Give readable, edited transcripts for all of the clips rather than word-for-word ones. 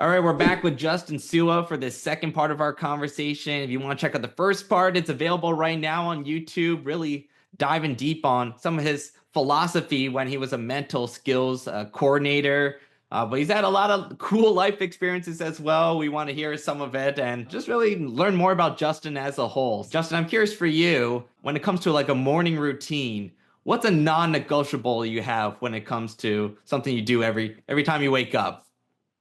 All right, we're back with Justin Sua for this second part of our conversation. If you want to check out the first part, it's available right now on YouTube. Really diving deep on some of his philosophy when he was a mental skills coordinator. But he's had a lot of cool life experiences as well. We want to hear some of it and just really learn more about Justin as a whole. Justin, I'm curious for you, when it comes to like a morning routine, what's a non-negotiable you have when it comes to something you do every time you wake up?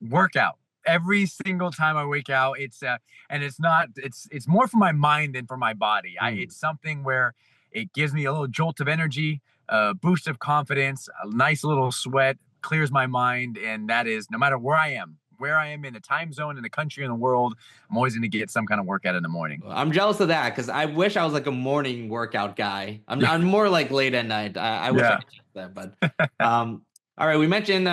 Workout. Every single time I wake out, and it's more for my mind than for my body. It's something where it gives me a little jolt of energy, a boost of confidence, a nice little sweat, clears my mind. And that is no matter where I am in the time zone, in the country, in the world, I'm always going to get some kind of workout in the morning. I'm jealous of that because I wish I was like a morning workout guy. I'm more like late at night. I wish I could do that, but all right, we mentioned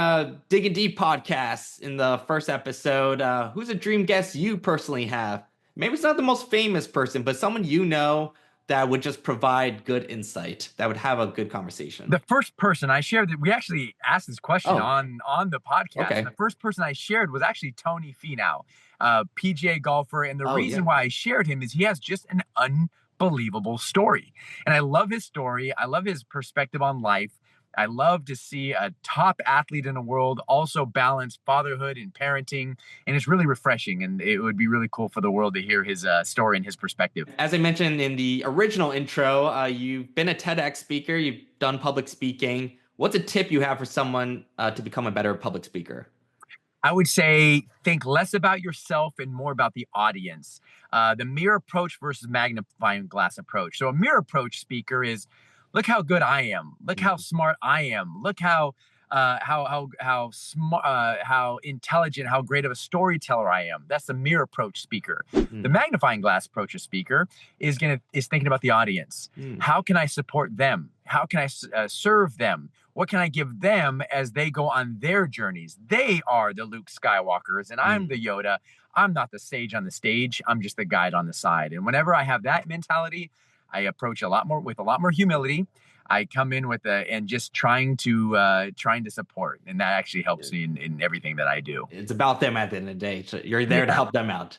Diggin Deep podcasts in the first episode. Who's a dream guest you personally have? Maybe it's not the most famous person, but someone you know that would just provide good insight, that would have a good conversation. The first person I shared, that we actually asked this question on the podcast. Okay. The first person I shared was actually Tony Finau, PGA golfer. And the reason why I shared him is he has just an unbelievable story. And I love his story. I love his perspective on life. I love to see a top athlete in the world also balance fatherhood and parenting. And it's really refreshing. And it would be really cool for the world to hear his story and his perspective. As I mentioned in the original intro, you've been a TEDx speaker. You've done public speaking. What's a tip you have for someone to become a better public speaker? I would say think less about yourself and more about the audience. The mirror approach versus magnifying glass approach. So a mirror approach speaker is, look how good I am. Look how smart I am. Look how smart, how intelligent, how great of a storyteller I am. That's the mirror approach speaker. The magnifying glass approach speaker is thinking about the audience. How can I support them? How can I serve them? What can I give them as they go on their journeys? They are the Luke Skywalkers, and I'm the Yoda. I'm not the sage on the stage. I'm just the guide on the side. And whenever I have that mentality, I approach with a lot more humility. I come in and just trying to support, and that actually helps me in everything that I do. It's about them at the end of the day. So you're there to help them out.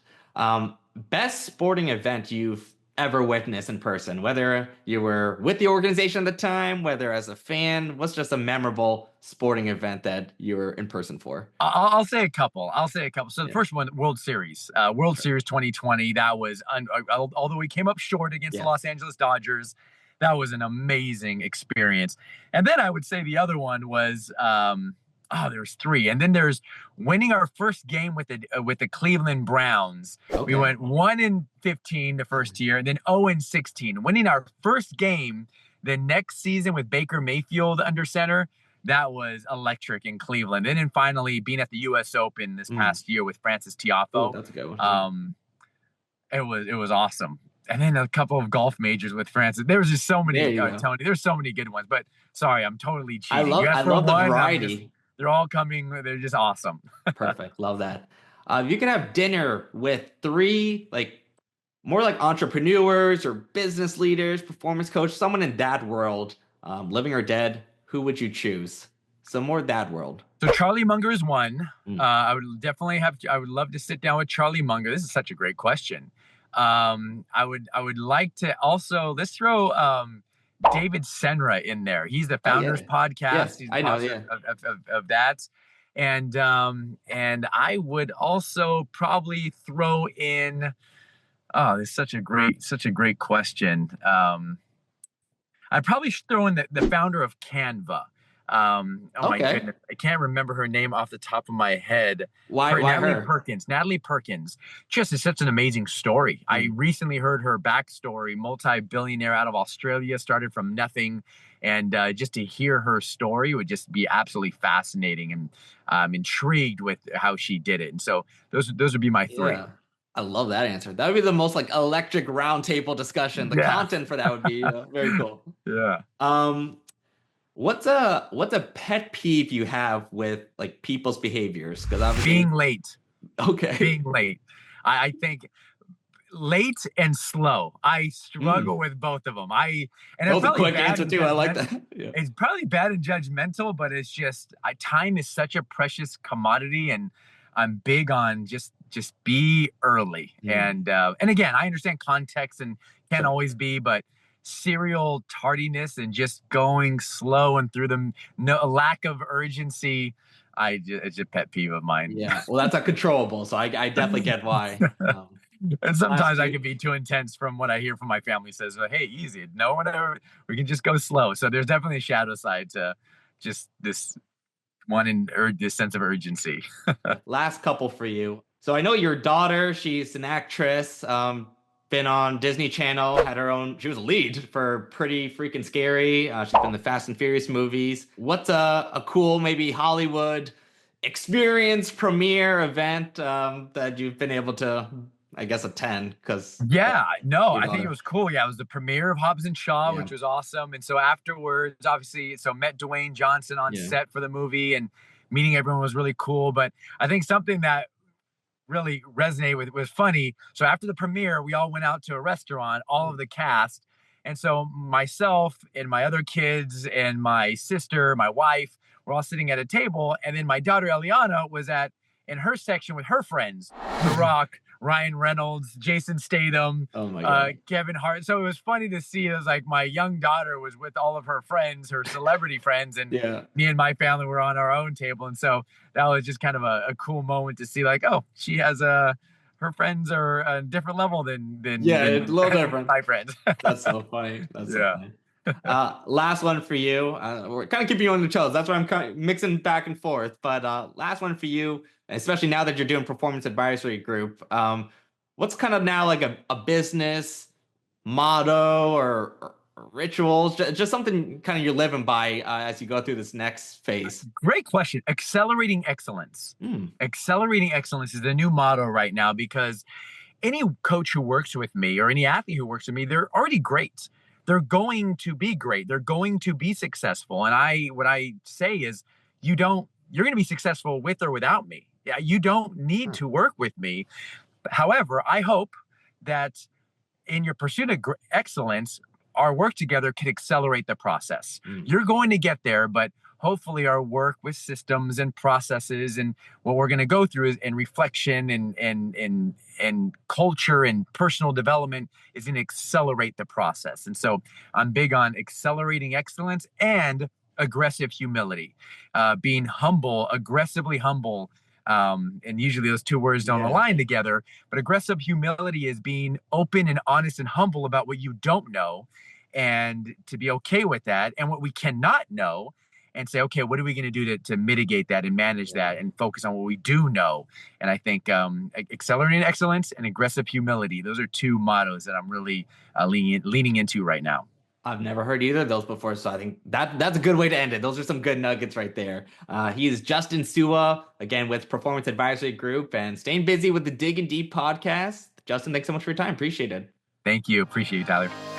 Best sporting event you've ever witnessed in person, whether you were with the organization at the time, whether as a fan, what's just a memorable sporting event that you were in person for? I'll say a couple. So the first one, World Series, Series 2020. That was, although we came up short against the Los Angeles Dodgers, that was an amazing experience. And then I would say the other one was, there's three. And then there's winning our first game with the Cleveland Browns. Okay. We went 1-15 the first year, and then 0-16. Winning our first game the next season with Baker Mayfield under center, that was electric in Cleveland. And then finally being at the U.S. Open this past year with Francis Tiafoe. Oh, that's a good one. It was awesome. And then a couple of golf majors with Francis. There was just so many, Tony. There's so many good ones. But sorry, I'm totally cheating. I love the variety. They're all coming. They're just awesome. Perfect. Love that. You can have dinner with three, more like entrepreneurs or business leaders, performance coach, someone in that world, living or dead. Who would you choose? So more that world. So Charlie Munger is one. I would love to sit down with Charlie Munger. This is such a great question. I would like to also, let's throw David Senra in there. He's the Founders Podcast. Yes, He's I know, of that. And I would also probably throw in, it's such a great question. I'd probably throw in the founder of Canva. My goodness, I can't remember her name off the top of my head. Why Natalie Perkins just is such an amazing story. I recently heard her backstory. Multi-billionaire out of Australia, started from nothing, and just to hear her story would just be absolutely fascinating. And I'm intrigued with how she did it. And so those would be my three. Yeah. I love that answer. That would be the most electric roundtable discussion. The content for that would be very cool. Yeah. What's a pet peeve you have with people's behaviors? Because being late. Okay. Being late. I think late and slow. I struggle with both of them. That's a quick answer too. I like that. Yeah. It's probably bad and judgmental, but it's just time is such a precious commodity, and I'm big on just be early. And again, I understand context and can't always be, but serial tardiness and just going slow and through the lack of urgency, it's a pet peeve of mine. Yeah, well, that's uncontrollable, so I definitely get why. And sometimes I can be too intense from what I hear from my family says, hey, easy. No, whatever. We can just go slow. So there's definitely a shadow side to just this this sense of urgency. Last couple for you. So I know your daughter, she's an actress, been on Disney Channel, had her own, she was a lead for Pretty Freaking Scary. She's been in the Fast and Furious movies. What's a cool, maybe Hollywood experience premiere event that you've been able to, I guess, attend? Because I think it was cool. Yeah, it was the premiere of Hobbs Shaw, which was awesome. And so afterwards, obviously, met Dwayne Johnson on set for the movie, and meeting everyone was really cool. But I think something that really resonated with was funny. So after the premiere, we all went out to a restaurant, all of the cast. And so myself and my other kids and my sister, my wife, we're all sitting at a table. And then my daughter, Eliana, was in her section with her friends, The Rock, Ryan Reynolds, Jason Statham, Kevin Hart. So it was funny to see. It was like my young daughter was with all of her friends, her celebrity friends, and me and my family were on our own table. And so that was just kind of a cool moment to see, like, oh, she has her friends are a different level than a little different. My friends. That's so funny. That's so funny. Last one for you. We're kind of keeping you on the toes. That's why I'm kind of mixing back and forth. But last one for you, especially now that you're doing performance advisory group. What's kind of now like a business motto or rituals? Just something kind of you're living by as you go through this next phase. Great question. Accelerating excellence. Accelerating excellence is the new motto right now, because any coach who works with me or any athlete who works with me, they're already great. They're going to be great. They're going to be successful. And what I say is, you're going to be successful with or without me. Yeah, you don't need to work with me. However, I hope that in your pursuit of excellence, our work together can accelerate the process. You're going to get there, but hopefully our work with systems and processes and what we're going to go through is in reflection and culture and personal development is going to accelerate the process. And so I'm big on accelerating excellence and aggressive humility, being humble, aggressively humble. And usually those two words don't align together, but aggressive humility is being open and honest and humble about what you don't know, and to be okay with that and what we cannot know, and say, okay, what are we going to do to mitigate that and manage that and focus on what we do know? And I think accelerating excellence and aggressive humility, those are two mottos that I'm really leaning into right now. I've never heard either of those before, so I think that's a good way to end it. Those are some good nuggets right there. He is Justin Sua, again, with Performance Advisory Group, and staying busy with the Dig and Deep podcast. Justin, thanks so much for your time. Appreciate it. Thank you. Appreciate you, Tyler.